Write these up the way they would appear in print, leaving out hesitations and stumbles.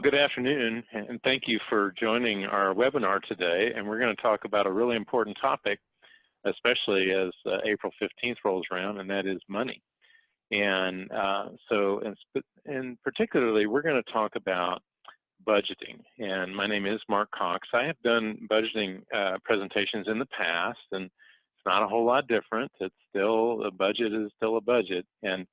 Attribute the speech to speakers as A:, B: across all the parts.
A: good afternoon, and thank you for joining our webinar today. And we're going to talk about a really important topic, especially as April 15th rolls around, and that is money. And particularly, we're going to talk about budgeting. And my name is Mark Cox. I have done budgeting presentations in the past, and it's not a whole lot different. It's still, a budget is still a budget. And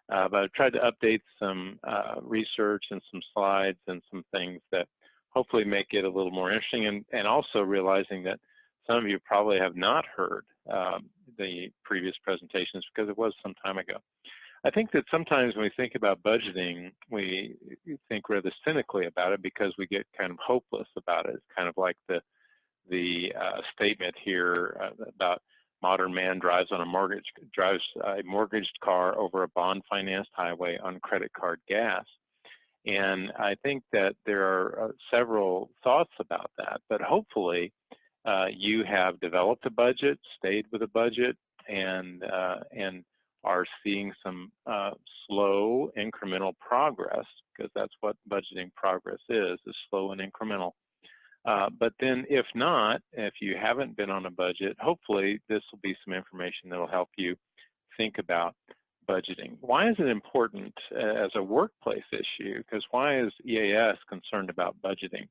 A: but I've tried to update some research and some slides and some things that hopefully make it a little more interesting, and also realizing that some of you probably have not heard the previous presentations because it was some time ago. I think that sometimes when we think about budgeting, we think rather cynically about it because we get kind of hopeless about it. It's kind of like the statement here about modern man drives a mortgaged car over a bond-financed highway on credit card gas. And I think that there are several thoughts about that, but hopefully you have developed a budget, stayed with a budget, and are seeing some slow incremental progress, because that's what budgeting progress is slow and incremental. But then if not, if you haven't been on a budget, hopefully this will be some information that will help you think about budgeting. Why is it important as a workplace issue? Because why is EAS concerned about budgeting?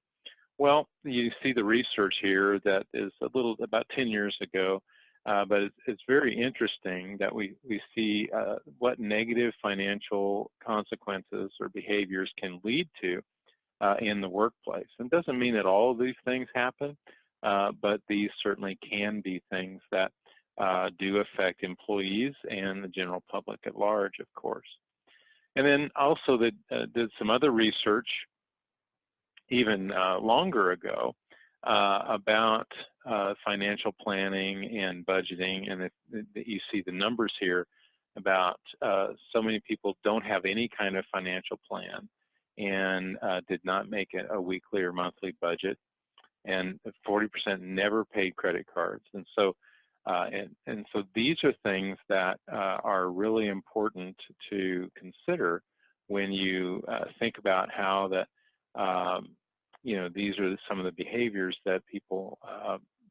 A: Well, you see the research here that is about 10 years ago, but it's very interesting that we see what negative financial consequences or behaviors can lead to in the workplace. And it doesn't mean that all of these things happen, but these certainly can be things that do affect employees and the general public at large, of course. And then also they did some other research even longer ago about financial planning and budgeting, and you see the numbers here about so many people don't have any kind of financial plan and did not make it a weekly or monthly budget, and 40% never paid credit cards. And so so these are things that are really important to consider when you think about how that these are some of the behaviors that people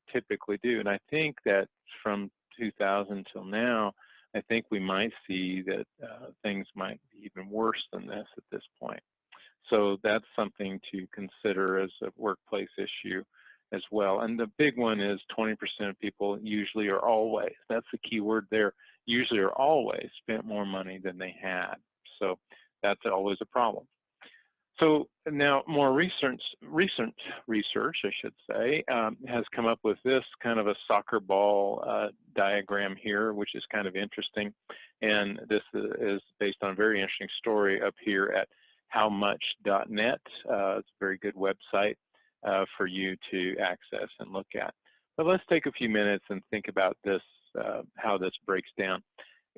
A: typically do. And I think that from 2000 till now, I think we might see that things might be even worse than this at this point. So that's something to consider as a workplace issue as well. And the big one is 20% of people usually or always, that's the key word there, usually or always spent more money than they had. So that's always a problem. So now more recent research, I should say, has come up with this kind of a soccer ball diagram here, which is kind of interesting. And this is based on a very interesting story up here at howmuch.net. It's a very good website for you to access and look at. But let's take a few minutes and think about this, how this breaks down.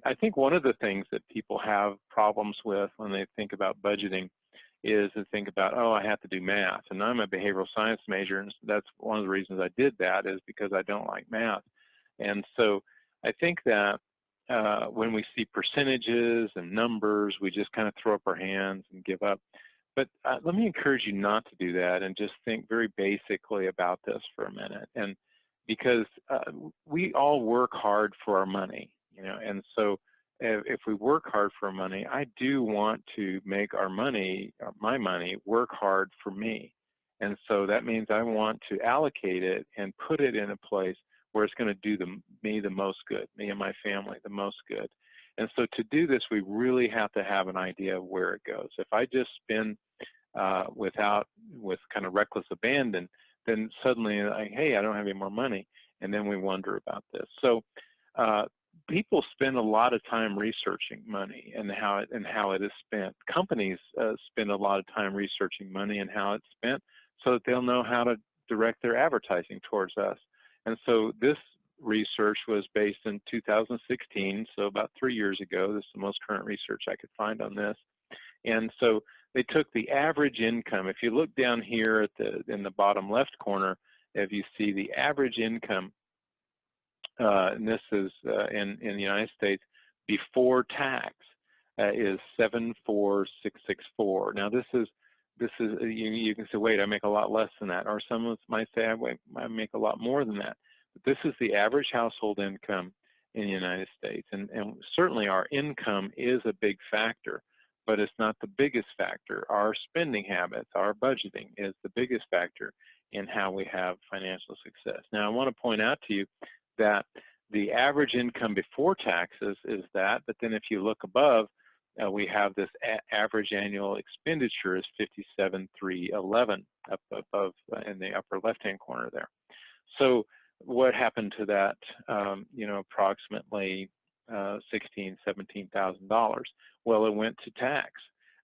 A: I think one of the things that people have problems with when they think about budgeting is to think about, oh, I have to do math. And I'm a behavioral science major, and that's one of the reasons I did that is because I don't like math. And so I think that when we see percentages and numbers, we just kind of throw up our hands and give up. But let me encourage you not to do that and just think very basically about this for a minute. And because we all work hard for our money, and so if we work hard for our money, I do want to make our money, my money, work hard for me. And so that means I want to allocate it and put it in a place where it's going to do me the most good, me and my family the most good. And so to do this, we really have to have an idea of where it goes. If I just spend with kind of reckless abandon, then suddenly, hey, I don't have any more money, and then we wonder about this. So people spend a lot of time researching money and how it is spent. Companies spend a lot of time researching money and how it's spent, so that they'll know how to direct their advertising towards us. And so this research was based in 2016, so about 3 years ago. This is the most current research I could find on this. And so they took the average income. If you look down here in the bottom left corner, if you see the average income, and this is in the United States before tax, is 74664. Now this is this is, you can say, wait, I make a lot less than that. Or some might say, I make a lot more than that. But this is the average household income in the United States. And certainly our income is a big factor, but it's not the biggest factor. Our spending habits, our budgeting is the biggest factor in how we have financial success. Now, I want to point out to you that the average income before taxes is that, but then if you look above, we have this average annual expenditure is 57,311 up above in the upper left-hand corner there. So what happened to that? Approximately $16,000–17,000. Well, it went to tax.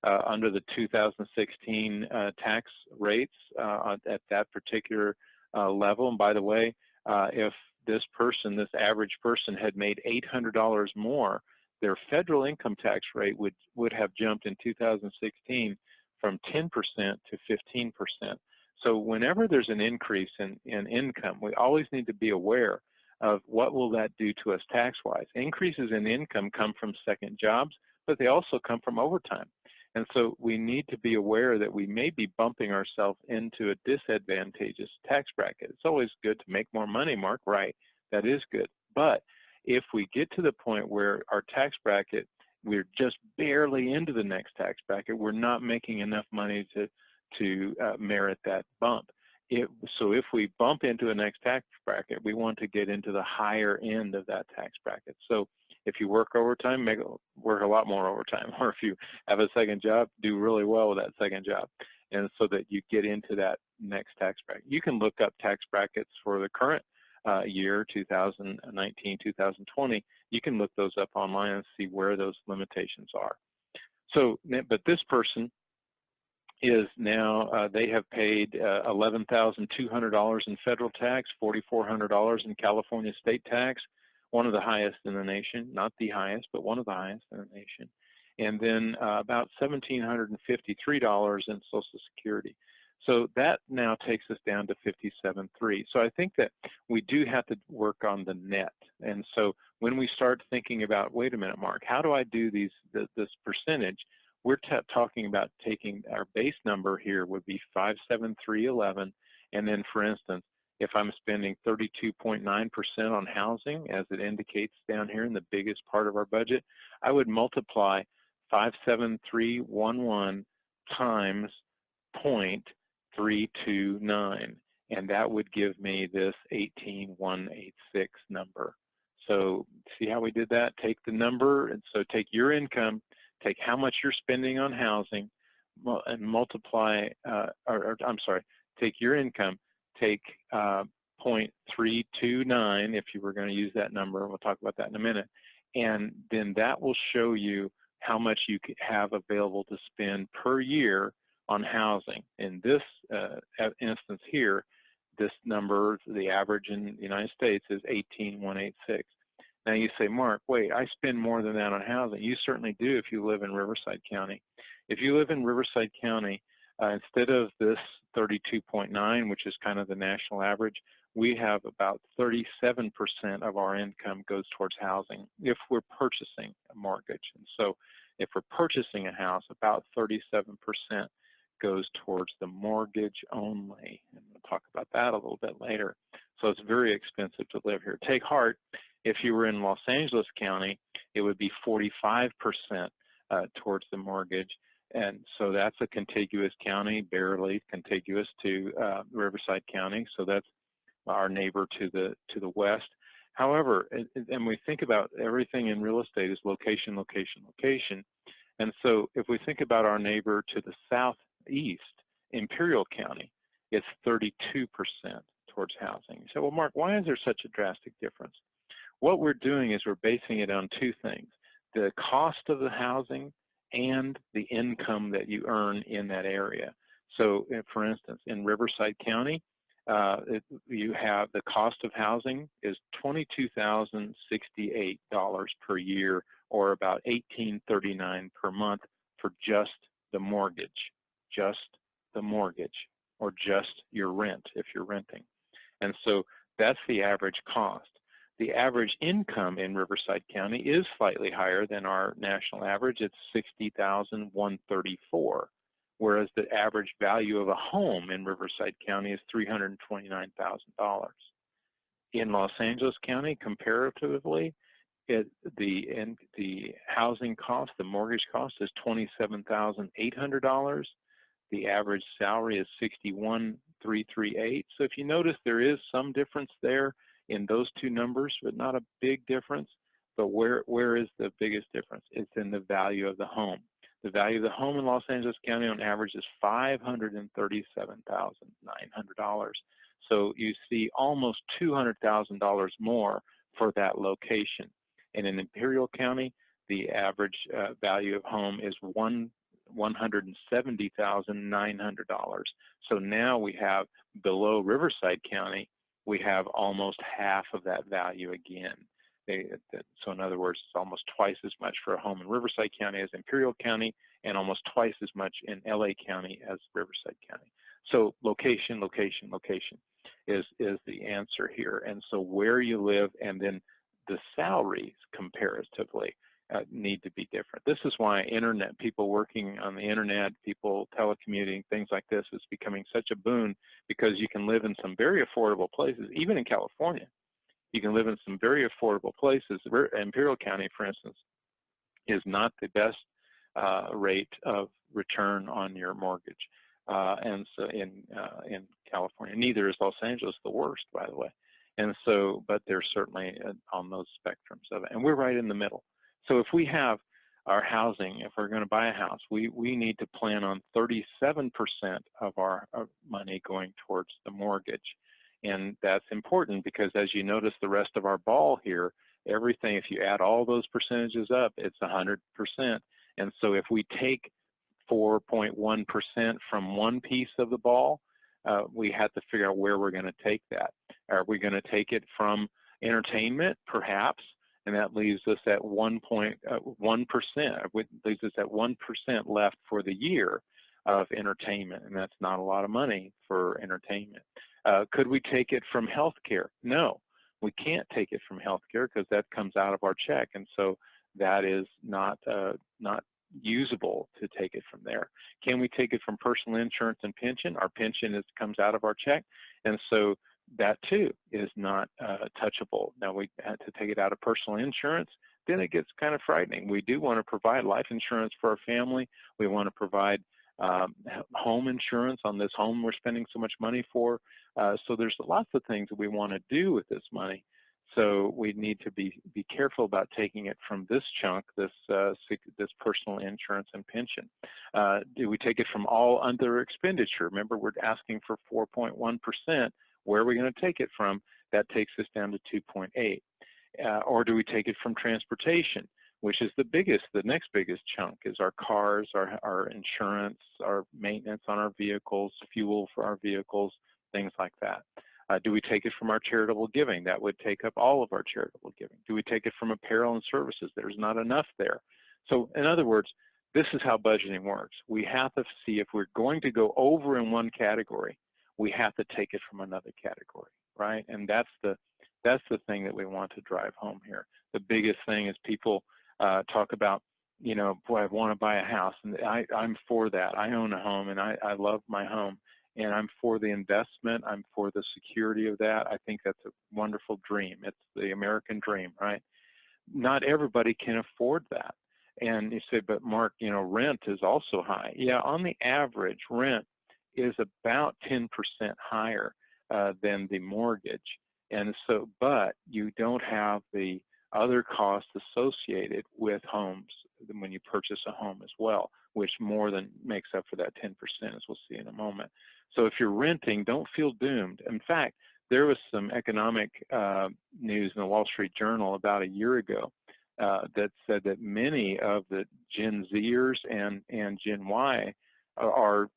A: Under the 2016 tax rates at that particular level. And by the way, if this average person had made $800 more, their federal income tax rate would have jumped in 2016 from 10% to 15%. So whenever there's an increase in income, we always need to be aware of what will that do to us tax-wise. Increases in income come from second jobs, but they also come from overtime. And so we need to be aware that we may be bumping ourselves into a disadvantageous tax bracket. It's always good to make more money, Mark, right? That is good. But if we get to the point where our tax bracket, we're just barely into the next tax bracket, we're not making enough money to merit that bump. So if we bump into the next tax bracket, we want to get into the higher end of that tax bracket. So if you work overtime, work a lot more overtime. Or if you have a second job, do really well with that second job. And so that you get into that next tax bracket. You can look up tax brackets for the current year, 2019, 2020. You can look those up online and see where those limitations are. So, but this person is now, they have paid $11,200 in federal tax, $4,400 in California state tax, one of the highest in the nation, not the highest, but one of the highest in the nation. And then about $1,753 in Social Security. So that now takes us down to 57.3. So I think that we do have to work on the net. And so when we start thinking about, wait a minute, Mark, how do I do this percentage? We're talking about taking our base number here would be 57311, and then, for instance, if I'm spending 32.9% on housing, as it indicates down here in the biggest part of our budget, I would multiply 57311 times 0.329, and that would give me this 18,186 number. So see how we did that? Take the number, and so take your income, take how much you're spending on housing, and multiply, take your income, take 0.329 if you were going to use that number, and we'll talk about that in a minute, and then that will show you how much you have available to spend per year on housing. In this instance here, this number, the average in the United States, is 18,186. Now you say, Mark, wait, I spend more than that on housing. You certainly do if you live in Riverside County. If you live in Riverside County, instead of this 32.9, which is kind of the national average, we have about 37% of our income goes towards housing if we're purchasing a mortgage. And so if we're purchasing a house, about 37% goes towards the mortgage only. And we'll talk about that a little bit later. So it's very expensive to live here. Take heart, if you were in Los Angeles County, it would be 45% towards the mortgage. And so that's a contiguous county, barely contiguous to Riverside County. So that's our neighbor to the west. However, and we think about everything in real estate is location, location, location. And so if we think about our neighbor to the southeast, Imperial County, it's 32% towards housing. You say, well, Mark, why is there such a drastic difference? What we're doing is we're basing it on two things: the cost of the housing and the income that you earn in that area. So, for instance, in Riverside County, you have the cost of housing is $22,068 per year, or about $1,839 per month for just the mortgage, or just your rent if you're renting. And so that's the average cost. The average income in Riverside County is slightly higher than our national average. It's $60,134. whereas the average value of a home in Riverside County is $329,000. In Los Angeles County, comparatively, the housing cost, the mortgage cost is $27,800. The average salary is $61,338. So if you notice, there is some difference there in those two numbers, but not a big difference. But where is the biggest difference? It's in the value of the home. The value of the home in Los Angeles County on average is $537,900. So you see almost $200,000 more for that location. And in Imperial County, the average value of home is $170,900. So now we have, below Riverside County, we have almost half of that value again. So in other words, it's almost twice as much for a home in Riverside County as Imperial County, and almost twice as much in LA County as Riverside County. So location, location, location is the answer here. And so where you live, and then the salaries comparatively need to be different. This is why internet, people working on the internet, people telecommuting, things like this is becoming such a boon, because you can live in some very affordable places, even in California. You can live in some very affordable places. Imperial County, for instance, is not the best rate of return on your mortgage, and so in California, neither is Los Angeles, the worst, by the way. And so, but they're certainly on those spectrums of it, and we're right in the middle. So if we have our housing, if we're going to buy a house, we need to plan on 37% of our money going towards the mortgage. And that's important because, as you notice the rest of our ball here, everything, if you add all those percentages up, it's 100%. And so if we take 4.1% from one piece of the ball, we have to figure out where we're going to take that. Are we going to take it from entertainment? Perhaps. And that leaves us at 1.1%. Leaves us at 1% left for the year of entertainment, and that's not a lot of money for entertainment. Could we take it from healthcare? No, we can't take it from healthcare because that comes out of our check, and so that is not usable to take it from there. Can we take it from personal insurance and pension? Our pension comes out of our check, and so that too is not touchable. Now we had to take it out of personal insurance, then it gets kind of frightening. We do want to provide life insurance for our family. We want to provide home insurance on this home we're spending so much money for. So there's lots of things that we want to do with this money. So we need to be careful about taking it from this chunk, this personal insurance and pension. Do we take it from all other expenditure? Remember, we're asking for 4.1%. Where are we going to take it from? That takes us down to 2.8. Or do we take it from transportation, which is the next biggest chunk is our cars, our insurance, our maintenance on our vehicles, fuel for our vehicles, things like that. Do we take it from our charitable giving? That would take up all of our charitable giving. Do we take it from apparel and services? There's not enough there. So in other words, this is how budgeting works. We have to see if we're going to go over in one category, we have to take it from another category, right? And that's the thing that we want to drive home here. The biggest thing is people talk about, you know, boy, I want to buy a house, and I'm for that. I own a home, and I love my home, and I'm for the investment. I'm for the security of that. I think that's a wonderful dream. It's the American dream, right? Not everybody can afford that. And you say, but Mark, you know, rent is also high. Yeah, on the average, rent is about 10% higher than the mortgage. And so, but you don't have the other costs associated with homes when you purchase a home as well, which more than makes up for that 10%, as we'll see in a moment. So if you're renting, don't feel doomed. In fact, there was some economic news in the Wall Street Journal about a year ago that said that many of the Gen Zers and Gen Y are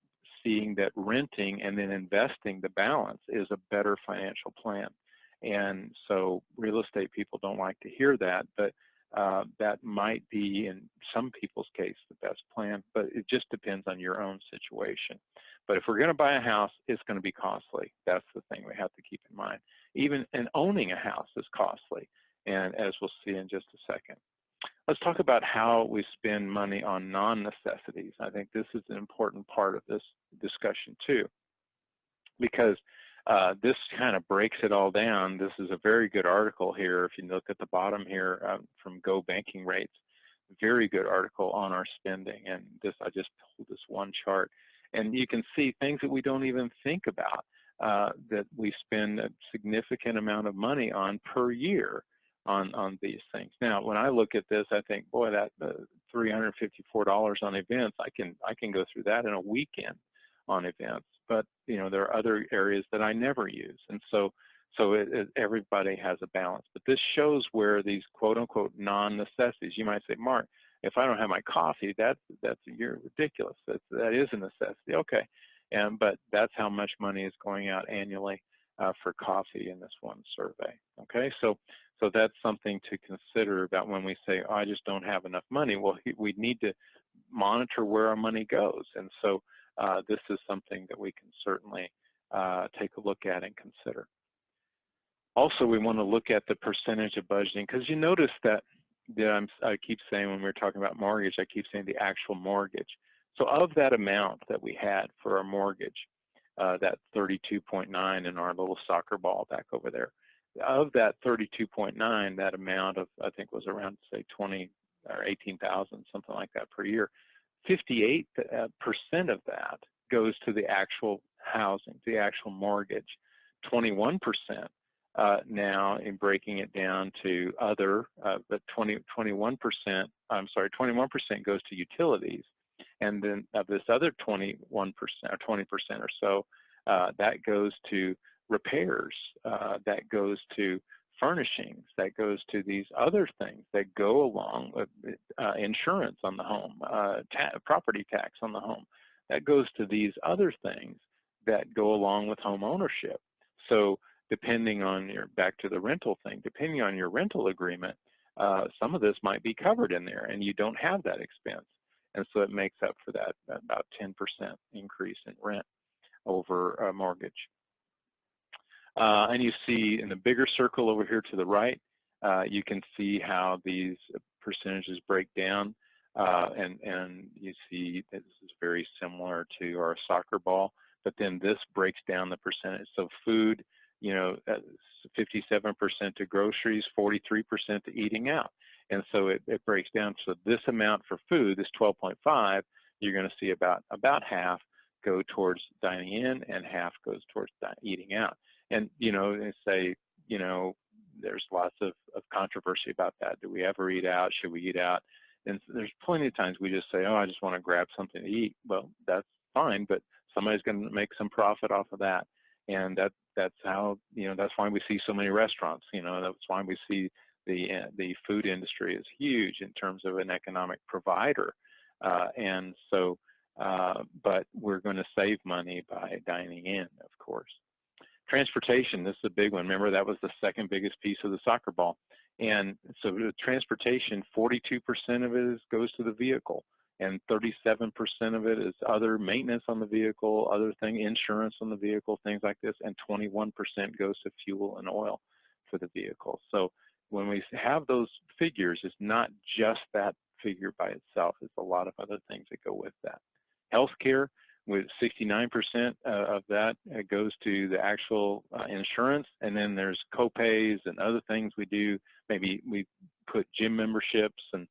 A: seeing that renting and then investing the balance is a better financial plan. And so real estate people don't like to hear that, but that might be in some people's case the best plan, but it just depends on your own situation. But if we're going to buy a house, it's going to be costly. That's the thing we have to keep in mind. Even owning a house is costly, and as we'll see in just a second. Let's talk about how we spend money on non-necessities. I think this is an important part of this discussion too, because this kind of breaks it all down. This is a very good article here. If you look at the bottom here from Go Banking Rates, very good article on our spending. And this, I just pulled this one chart, and you can see things that we don't even think about that we spend a significant amount of money on per year on these things. Now, when I look at this, I think, boy, that $354 on events, I can go through that in a weekend on events. But you know, there are other areas that I never use, and so everybody has a balance. But this shows where these quote-unquote non-necessities. You might say, Mark, if I don't have my coffee, you're ridiculous. That is a necessity. Okay, but that's how much money is going out annually for coffee in this one survey. Okay, so that's something to consider about when we say, oh, I just don't have enough money. Well, we need to monitor where our money goes, and so this is something that we can certainly take a look at and consider. Also, we want to look at the percentage of budgeting, because you notice that I keep saying when we're talking about mortgage, I keep saying the actual mortgage. So of that amount that we had for our mortgage, that 32.9 in our little soccer ball back over there, of that 32.9, that amount of, I think, was around, say, 20 or 18,000, something like that per year. 58% of that goes to the actual housing, the actual mortgage. 21% now, in breaking it down to other, but 21% goes to utilities, and then of this other 21% or 20% or so, that goes to repairs, that goes to furnishings, that goes to these other things that go along with insurance on the home, property tax on the home. That goes to these other things that go along with home ownership. So depending on back to the rental thing, depending on your rental agreement, some of this might be covered in there and you don't have that expense. And so it makes up for that about 10% increase in rent over a mortgage. And you see in the bigger circle over here to the right, you can see how these percentages break down. And you see that this is very similar to our soccer ball, but then this breaks down the percentage. So food, 57% to groceries, 43% to eating out. And so it breaks down. So this amount for food, this 12.5, you're going to see about half go towards dining in and half goes towards eating out. And, they say, there's lots of controversy about that. Do we ever eat out? Should we eat out? And there's plenty of times we just say, oh, I just want to grab something to eat. Well, that's fine, but somebody's going to make some profit off of that. And that's how, that's why we see so many restaurants. That's why we see the food industry is huge in terms of an economic provider. And so, but we're going to save money by dining in, of course. Transportation, this is a big one. Remember, that was the second biggest piece of the soccer ball. And so with transportation, 42% of it goes to the vehicle, and 37% of it is other maintenance on the vehicle, other thing, insurance on the vehicle, things like this, and 21% goes to fuel and oil for the vehicle. So when we have those figures, it's not just that figure by itself. It's a lot of other things that go with that. Healthcare, with 69% of that goes to the actual insurance, and then there's co-pays and other things we do. Maybe we put gym memberships and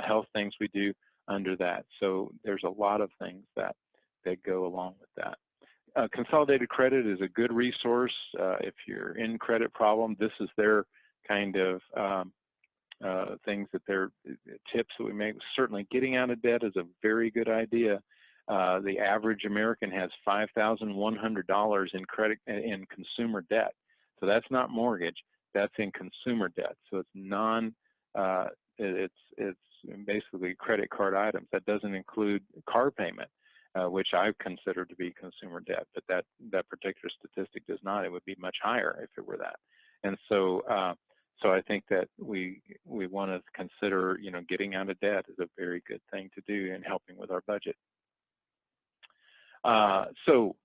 A: health things we do under that. So there's a lot of things that go along with that. Consolidated Credit is a good resource. If you're in credit problem, this is their kind of things that they're tips that we make. Certainly getting out of debt is a very good idea. The average American has $5,100 in credit in consumer debt. So that's not mortgage, that's in consumer debt. So it's it's basically credit card items. That doesn't include car payment, which I consider to be consumer debt, but that particular statistic does not. It would be much higher if it were that. And so so I think that we want to consider, getting out of debt is a very good thing to do in helping with our budget. So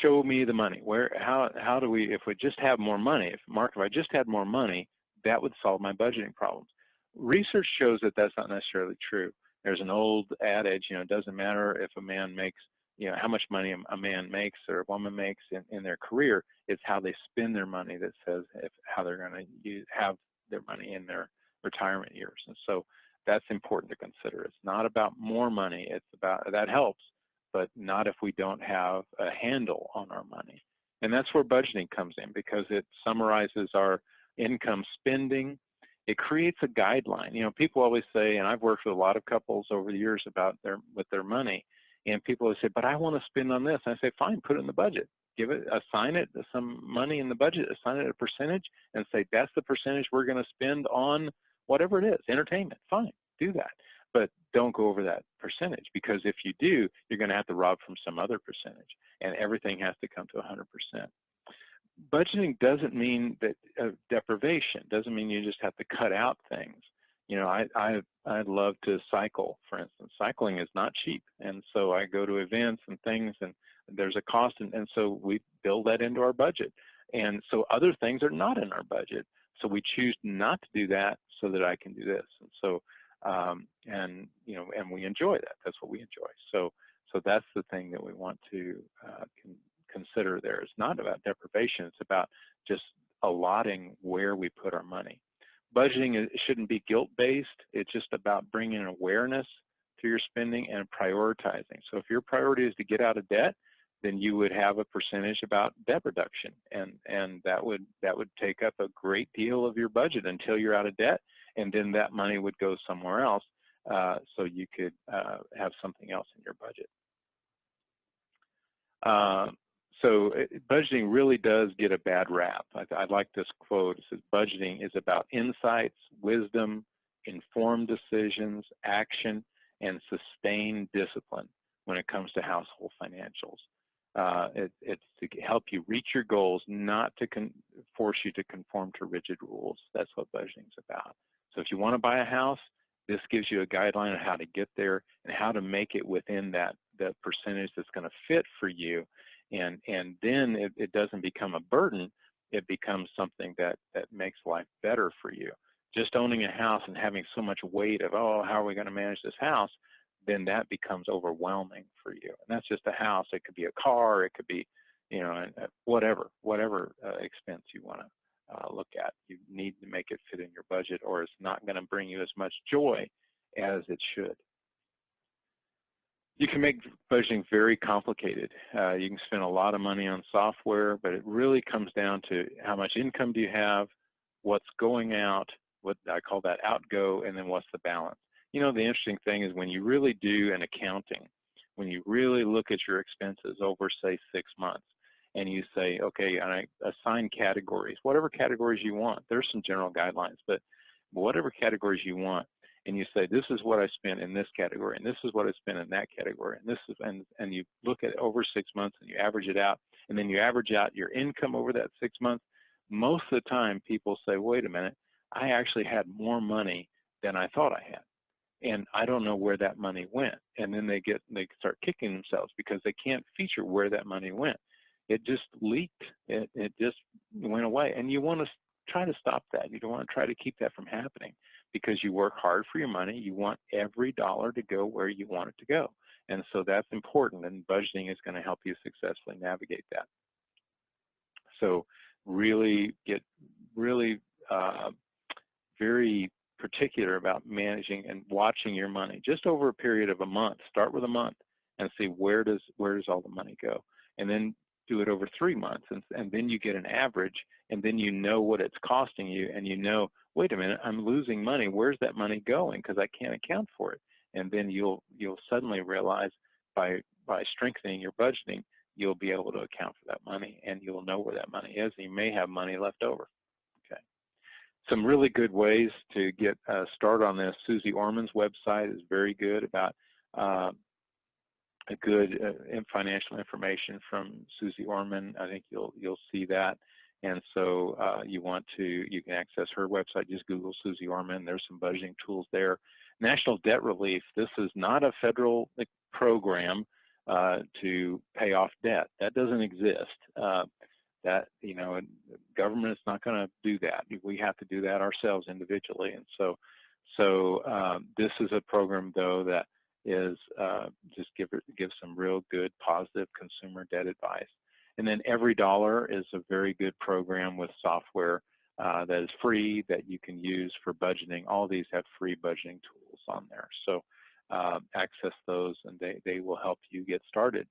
A: show me the money. How do we, if we just have more money, if I just had more money, that would solve my budgeting problems. research shows that that's not necessarily true. There's an old adage, it doesn't matter if a man makes, how much money a man makes or a woman makes in their career. It's how they spend their money that says how they're going to have their money in their retirement years. And so that's important to consider. It's not about more money. It's about, that helps, but not if we don't have a handle on our money. And that's where budgeting comes in, because it summarizes our income spending. It creates a guideline. People always say, and I've worked with a lot of couples over the years with their money, and people always say, but I want to spend on this. And I say, fine, put it in the budget. Assign it some money in the budget, assign it a percentage, and say, that's the percentage we're going to spend on whatever it is, entertainment. Fine, do that. But don't go over that percentage, because if you do, you're going to have to rob from some other percentage, and everything has to come to 100%. Budgeting doesn't mean that deprivation. Doesn't mean you just have to cut out things. I love to cycle, for instance. Cycling is not cheap, and so I go to events and things, and there's a cost, and so we build that into our budget. And so other things are not in our budget, so we choose not to do that so that I can do this. And so and we enjoy that. That's what we enjoy. So that's the thing that we want to consider there. It's not about deprivation. It's about just allotting where we put our money. Budgeting shouldn't be guilt-based. It's just about bringing awareness to your spending and prioritizing. So if your priority is to get out of debt, then you would have a percentage about debt reduction, and that would take up a great deal of your budget until you're out of debt, and then that money would go somewhere else, so you could have something else in your budget. So budgeting really does get a bad rap. I like this quote. It says, budgeting is about insights, wisdom, informed decisions, action, and sustained discipline when it comes to household financials. It's to help you reach your goals, not to force you to conform to rigid rules. That's what budgeting is about. So if you want to buy a house, this gives you a guideline on how to get there and how to make it within that percentage that's going to fit for you. And then it doesn't become a burden. It becomes something that makes life better for you. Just owning a house and having so much weight of, oh, how are we going to manage this house? Then that becomes overwhelming for you. And that's just a house. It could be a car. It could be, whatever expense you want to look at. You need to make it fit in your budget, or it's not going to bring you as much joy as it should. You can make budgeting very complicated. You can spend a lot of money on software, but it really comes down to how much income do you have, what's going out, what I call that outgo, and then what's the balance. The interesting thing is when you really do an accounting, when you really look at your expenses over, say, 6 months, and you say, okay, and I assign categories, whatever categories you want. There's some general guidelines, but whatever categories you want, and you say, this is what I spent in this category, and this is what I spent in that category, and this is, and you look at it over 6 months and you average it out, and then you average out your income over that 6 months. Most of the time, people say, wait a minute, I actually had more money than I thought I had, and I don't know where that money went. And then they start kicking themselves because they can't feature where that money went. It just leaked. It just went away, and you want to try to stop that. You don't want to try to keep that from happening, because you work hard for your money. You want every dollar to go where you want it to go. And so that's important, and budgeting is going to help you successfully navigate that. So really get very particular about managing and watching your money just over a period of a month. Start with a month and see where does all the money go, and then do it over 3 months, and then you get an average, and then you know what it's costing you, and you know, wait a minute, I'm losing money. Where's that money going? Because I can't account for it. And then you'll suddenly realize by strengthening your budgeting, you'll be able to account for that money, and you'll know where that money is. And you may have money left over. Okay. Some really good ways to get started on this. Susie Orman's website is very good about a good financial information from Susie Orman. I think you'll see that. And so you can access her website. Just Google Susie Orman. There's some budgeting tools there. National Debt Relief. This is not a federal program to pay off debt. That doesn't exist. Government is not going to do that. We have to do that ourselves individually. And so So this is a program, though, that is just give some real good, positive consumer debt advice. And then Every Dollar is a very good program with software that is free that you can use for budgeting. All these have free budgeting tools on there. So access those, and they will help you get started.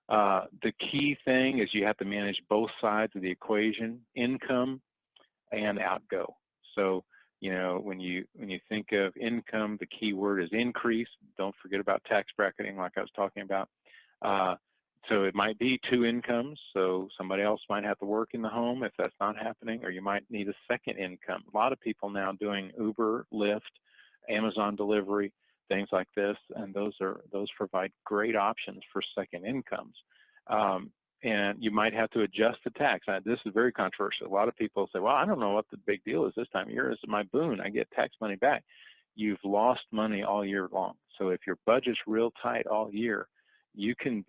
A: The key thing is you have to manage both sides of the equation, income and outgo. So, you know, when you think of income, the key word is increase. Don't forget about tax bracketing, like I was talking about. So it might be 2 incomes. So somebody else might have to work in the home if that's not happening, or you might need a second income. A lot of people now doing Uber, Lyft, Amazon delivery, things like this, and those provide great options for second incomes. And you might have to adjust the tax. This is very controversial. A lot of people say, well, I don't know what the big deal is this time of year. This is my boon. I get tax money back. You've lost money all year long. So if your budget's real tight all year, you can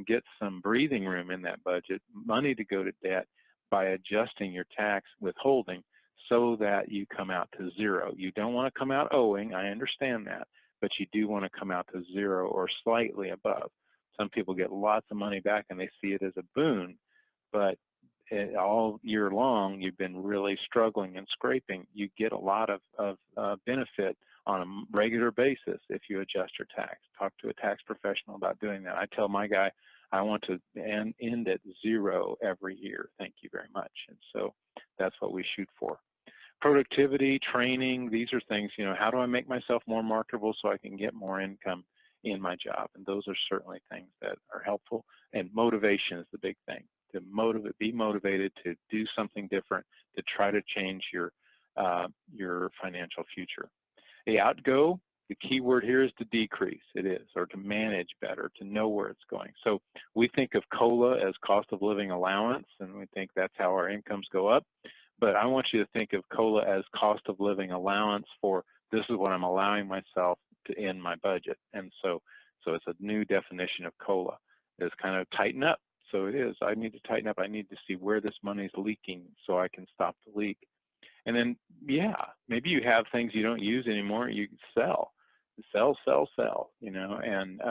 A: get some breathing room in that budget, money to go to debt, by adjusting your tax withholding so that you come out to zero. You don't want to come out owing, I understand that, but you do want to come out to zero or slightly above. Some people get lots of money back and they see it as a boon, but all year long you've been really struggling and scraping. You get a lot of benefit on a regular basis if you adjust your tax. Talk to a tax professional about doing that. I tell my guy, I want to end at zero every year. Thank you very much. And so that's what we shoot for. Productivity, training, these are things, you know, how do I make myself more marketable so I can get more income in my job? And those are certainly things that are helpful. And motivation is the big thing, to be motivated to do something different, to try to change your financial future. The outgo, the key word here is to decrease, it is, or to manage better, to know where it's going. So we think of COLA as cost of living allowance, and we think that's how our incomes go up. But I want you to think of COLA as cost of living allowance for, this is what I'm allowing myself to in my budget. And so it's a new definition of COLA. It's kind of tighten up. So it is, I need to tighten up. I need to see where this money is leaking so I can stop the leak. And then, yeah, maybe you have things you don't use anymore, you sell, you know, and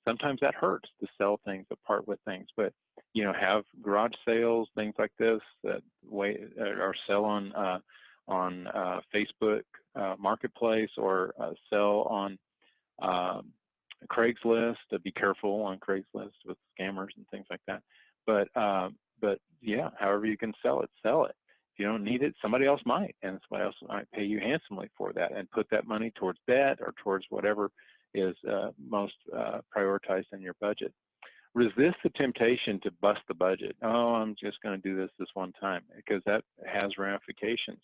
A: sometimes that hurts to sell things, to part with things, but, you know, have garage sales, things like this, that or sell on Facebook Marketplace, or sell on Craigslist. Be careful on Craigslist with scammers and things like that. But yeah, however you can sell it, sell it. If you don't need it, somebody else might, and somebody else might pay you handsomely for that, and put that money towards debt or towards whatever is most prioritized in your budget. Resist the temptation to bust the budget. Oh, I'm just going to do this one time, because that has ramifications.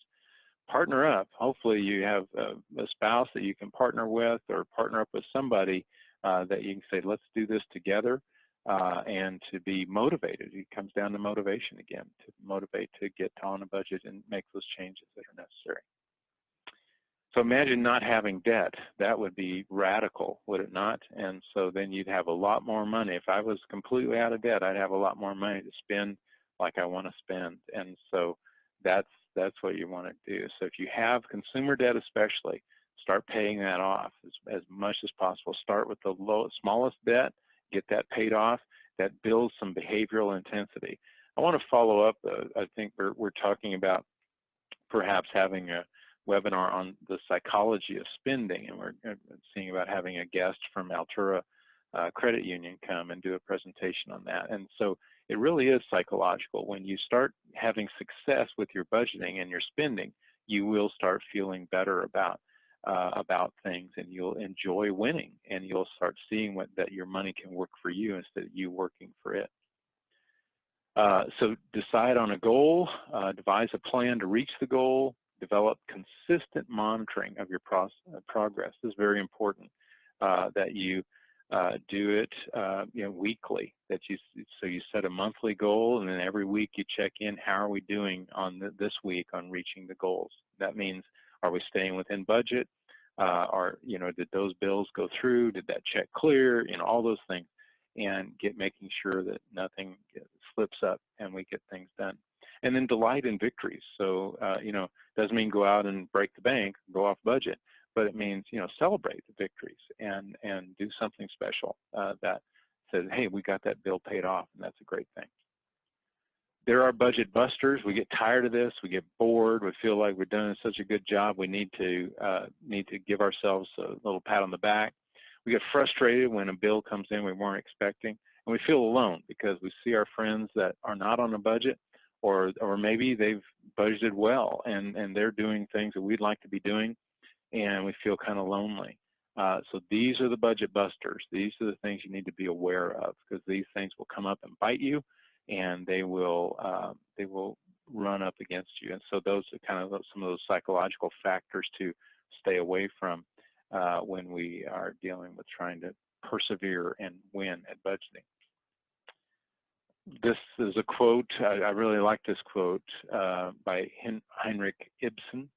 A: Partner up. Hopefully you have a spouse that you can partner with, or partner up with somebody that you can say, let's do this together, and to be motivated. It comes down to motivation again, to motivate to get on a budget and make those changes that are necessary. So imagine not having debt. That would be radical, would it not? And so then you'd have a lot more money. If I was completely out of debt, I'd have a lot more money to spend like I want to spend. And so that's what you want to do. So if you have consumer debt especially, start paying that off as much as possible. Start with the smallest debt, get that paid off. That builds some behavioral intensity. I want to follow up. I think we're talking about perhaps having a webinar on the psychology of spending, and we're seeing about having a guest from Altura Credit Union come and do a presentation on that. And so it really is psychological. When you start having success with your budgeting and your spending, you will start feeling better about things, and you'll enjoy winning, and you'll start seeing that your money can work for you instead of you working for it. So decide on a goal, devise a plan to reach the goal, develop consistent monitoring of your progress. This is very important, that you do it weekly, so you set a monthly goal, and then every week you check in, how are we doing on this week on reaching the goals. That means, are we staying within budget? Did those bills go through? Did that check clear? All those things, and making sure that nothing slips up and we get things done. and then delight in victories. So, you know, doesn't mean go out and break the bank, go off budget, but it means, you know, celebrate the victories and do something special that says, hey, we got that bill paid off, and that's a great thing. There are budget busters. We get tired of this. We get bored. We feel like we're doing such a good job. We need to give ourselves a little pat on the back. We get frustrated when a bill comes in we weren't expecting, and we feel alone because we see our friends that are not on a budget, or maybe they've budgeted well and they're doing things that we'd like to be doing, and we feel kind of lonely. So these are the budget busters. These are the things you need to be aware of, because these things will come up and bite you, and they will run up against you. And so those are kind of some of those psychological factors to stay away from when we are dealing with trying to persevere and win at budgeting. This is a quote. I really like this quote by Heinrich Ibsen.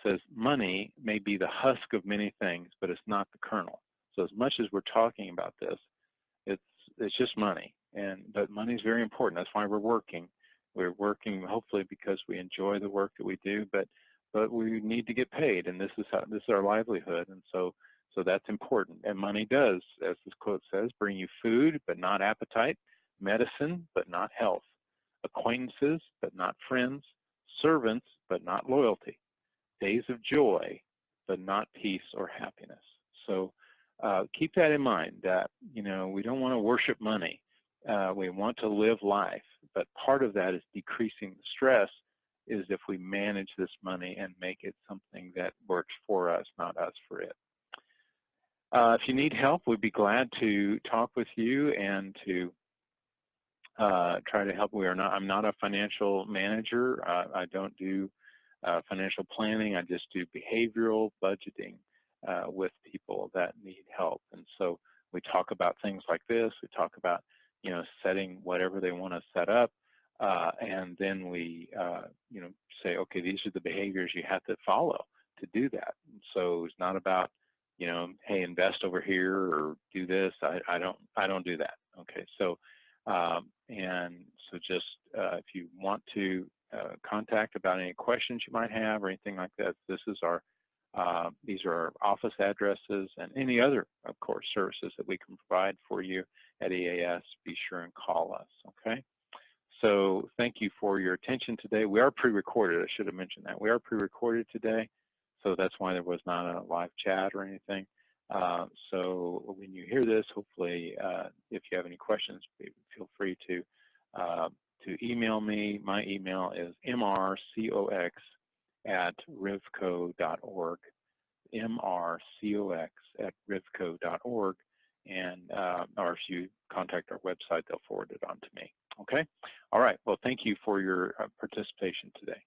A: Says, money may be the husk of many things, but it's not the kernel. So as much as we're talking about this, it's just money, but money is very important. That's why we're working. We're working hopefully because we enjoy the work that we do, but we need to get paid, and this is our livelihood, and so that's important. And money does, as this quote says, bring you food but not appetite, medicine but not health, acquaintances but not friends, servants but not loyalty, days of joy but not peace or happiness. So keep that in mind, that, you know, we don't want to worship money. We want to live life, but part of that is decreasing the stress is if we manage this money and make it something that works for us, not us for it. If you need help, we'd be glad to talk with you and to try to help. I'm not a financial manager. I don't do financial planning. I just do behavioral budgeting with people that need help. And so we talk about things like this. We talk about, you know, setting whatever they want to set up, and then we, you know, say, okay, these are the behaviors you have to follow to do that. And so it's not about, you know, hey, invest over here or do this. I don't do that. Okay, so and so just if you want to contact about any questions you might have or anything like that, this is our these are our office addresses, and any other, of course, services that we can provide for you at EAS, be sure and call us, okay? So thank you for your attention today. We are pre-recorded. I should have mentioned that. We are pre-recorded today, so that's why there was not a live chat or anything. So when you hear this, hopefully, if you have any questions, feel free to email me. My email is mrcox@rivco.org, mrcox@rivco.org, and or if you contact our website, they'll forward it on to me. Okay? All right. Well, thank you for your participation today.